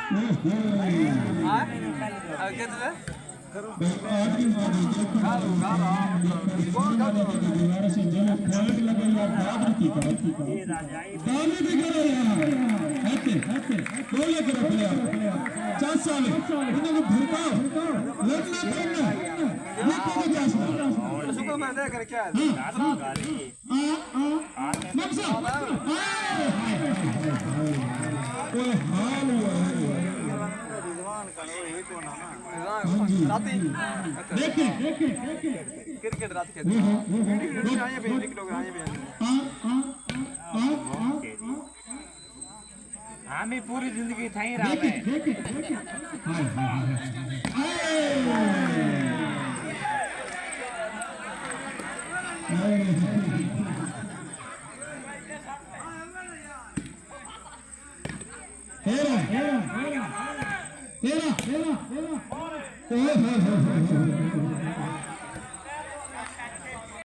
हाँ अब क्या तुझे गालो गालो कौन गालो दोबारा से जब पॉइंट लगे यार बात की दाने भी करो यार हटे बोले करो प्लेयर 4 साल इन्हें भड़काओ लड़ना पड़ना ये कौन चांस है सुबह मैं देख कर क्या मक्सा कोई हाल हुआ है राती देखें क्रिकेट रात खेलते हैं आए भी लोग आए भी हमें पूरी जिंदगी थई रहा है तेरा